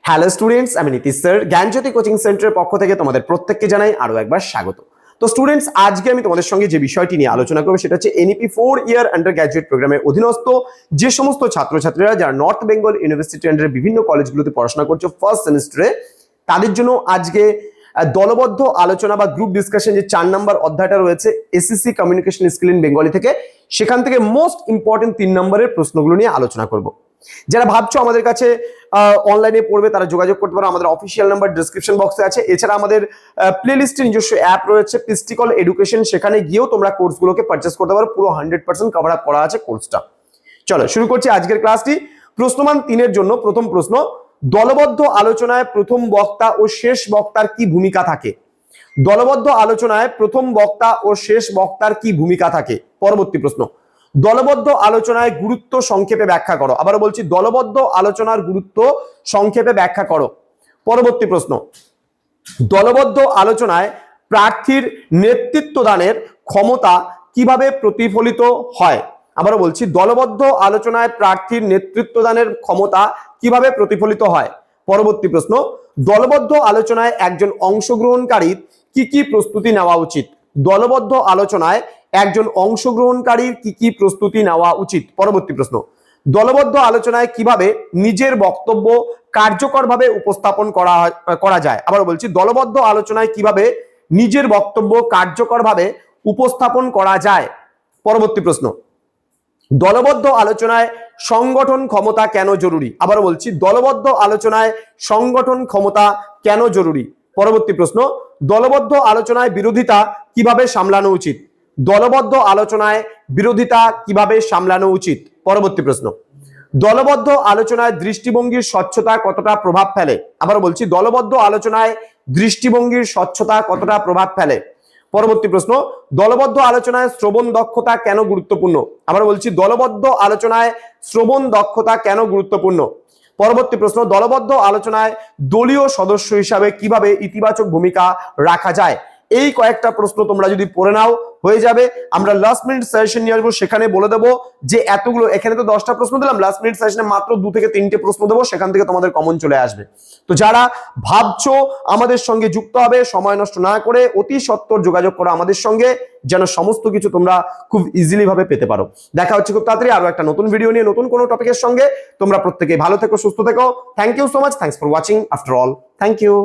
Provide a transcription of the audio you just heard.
Hello students, আমি Nitish sir জ্ঞানজ্যোতি coaching সেন্টারের পক্ষ থেকে তোমাদের প্রত্যেককে জানাই আরো একবার স্বাগত। তো স্টুডেন্টস, আজকে আমি তোমাদের সঙ্গে যে বিষয়টি নিয়ে আলোচনা করব সেটা হচ্ছে এনইপি 4 ইয়ার আন্ডার গ্র্যাজুয়েট প্রোগ্রামের অধীনস্থ যে সমস্ত ছাত্রছাত্রীরা যারা নর্থ বেঙ্গল ইউনিভার্সিটি আন্ডারের বিভিন্ন কলেজগুলোতে পড়াশোনা করছো ফার্স্ট সেমিস্টারে, তাদের জন্য আজকে দলবদ্ধ আলোচনা বা গ্রুপ ডিসকাশন যে 4 নম্বর অধ্যায়টা রয়েছে SSC communication skill in Bengali থেকে, সেখান থেকে মোস্ট ইম্পর্টেন্ট 3 নম্বরের প্রশ্নগুলো নিয়ে আলোচনা করব। যারা ভাবছো আমাদের কাছে অনলাইনে পড়বে তারা যোগাযোগ করতে পারো, আমাদের অফিসিয়াল নাম্বার ডেসক্রিপশন বক্সে আছে। এছাড়া আমাদের প্লেলিস্টে নিজস্ব অ্যাপ রয়েছে পিস্টিকল এডুকেশন, সেখানে গিয়েও তোমরা কোর্সগুলোকে পারচেস করতে পারো। পুরো 100% কভার আপ করা আছে কোর্সটা। চলো শুরু করছি আজকের ক্লাসটি। প্রশ্নমান 3-এর জন্য প্রথম প্রশ্ন, দলবদ্ধ আলোচনায় প্রথম বক্তা ও শেষ বক্তার কি ভূমিকা থাকে? দলবদ্ধ আলোচনায় প্রথম বক্তা ও শেষ বক্তার কি ভূমিকা থাকে? পরবর্তী প্রশ্ন, দলবদ্ধ আলোচনায় গুরুত্ব সংক্ষেপে ব্যাখ্যা করো। আবারও বলছি, দলবদ্ধ আলোচনার গুরুত্ব সংক্ষেপে ব্যাখ্যা করো। পরবর্তী প্রশ্ন, দলবদ্ধ আলোচনায় প্রার্থীর নেতৃত্ব দানের ক্ষমতা কিভাবে প্রতিফলিত হয়? আবারও বলছি, দলবদ্ধ আলোচনায় প্রার্থীর নেতৃত্ব দানের ক্ষমতা কিভাবে প্রতিফলিত হয়? পরবর্তী প্রশ্ন, দলবদ্ধ আলোচনায় একজন অংশগ্রহণকারীর কি কি প্রস্তুতি নেওয়া উচিত? দলবদ্ধ আলোচনায় একজন অংশগ্রহণকারীর কি কি প্রস্তুতি নেওয়া উচিত? পরবর্তী প্রশ্ন, দলবদ্ধ আলোচনায় কিভাবে নিজের বক্তব্য কার্যকরভাবে উপস্থাপন করা যায়? আবারও বলছি, দলবদ্ধ আলোচনায় কিভাবে নিজের বক্তব্য কার্যকরভাবে উপস্থাপন করা যায়? পরবর্তী প্রশ্ন, দলবদ্ধ আলোচনায় সংগঠন ক্ষমতা কেন জরুরি? আবারও বলছি, দলবদ্ধ আলোচনায় সংগঠন ক্ষমতা কেন জরুরি? পরবর্তী প্রশ্ন, দলবদ্ধ আলোচনায় বিরোধিতা কিভাবে সামলানো উচিত? দলবদ্ধ আলোচনায় বিরোধিতা কিভাবে সামলানো উচিত? পরবর্তী প্রশ্ন, দলবদ্ধ আলোচনায় দৃষ্টিভঙ্গির স্বচ্ছতা কতটা প্রভাব ফেলে? আবারও বলছি, দলবদ্ধ আলোচনায় দৃষ্টিভঙ্গির স্বচ্ছতা কতটা প্রভাব ফেলে? পরবর্তী প্রশ্ন, দলবদ্ধ আলোচনায় শ্রবণ দক্ষতা কেন গুরুত্বপূর্ণ? আবার বলছি, দলবদ্ধ আলোচনায় শ্রবণ দক্ষতা কেন গুরুত্বপূর্ণ? পরবর্তী প্রশ্ন, দলবদ্ধ আলোচনায় দলীয় সদস্য হিসাবে কিভাবে ইতিবাচক ভূমিকা রাখা যায়? এই কয়েকটা প্রশ্ন তোমরা যদি পড়ে নাও হয়ে যাবে। আমরা লাস্ট মিনিট সেশন নিয়ে আসবো, সেখানে বলে দেবো যে এতগুলো, এখানে তো 10টা প্রশ্ন দিলাম, লাস্ট মিনিট সেশনে মাত্র 2 থেকে 3টে প্রশ্ন দেবো, সেখান থেকে তোমাদের কমন চলে আসবে। তো যারা ভাবছো আমাদের সঙ্গে যুক্ত হবে, সময় নষ্ট না করে অতি সত্বর যোগাযোগ করো আমাদের সঙ্গে, যেন সমস্ত কিছু তোমরা খুব ইজিলি ভাবে পেতে পারো। দেখা হচ্ছে খুব তাড়াতাড়ি আরো একটা নতুন ভিডিও নিয়ে, নতুন কোনো টপিকের সঙ্গে। তোমরা প্রত্যেকে ভালো থেকো, সুস্থ থেকো। Thank you so much, thanks for watching after all, thank you.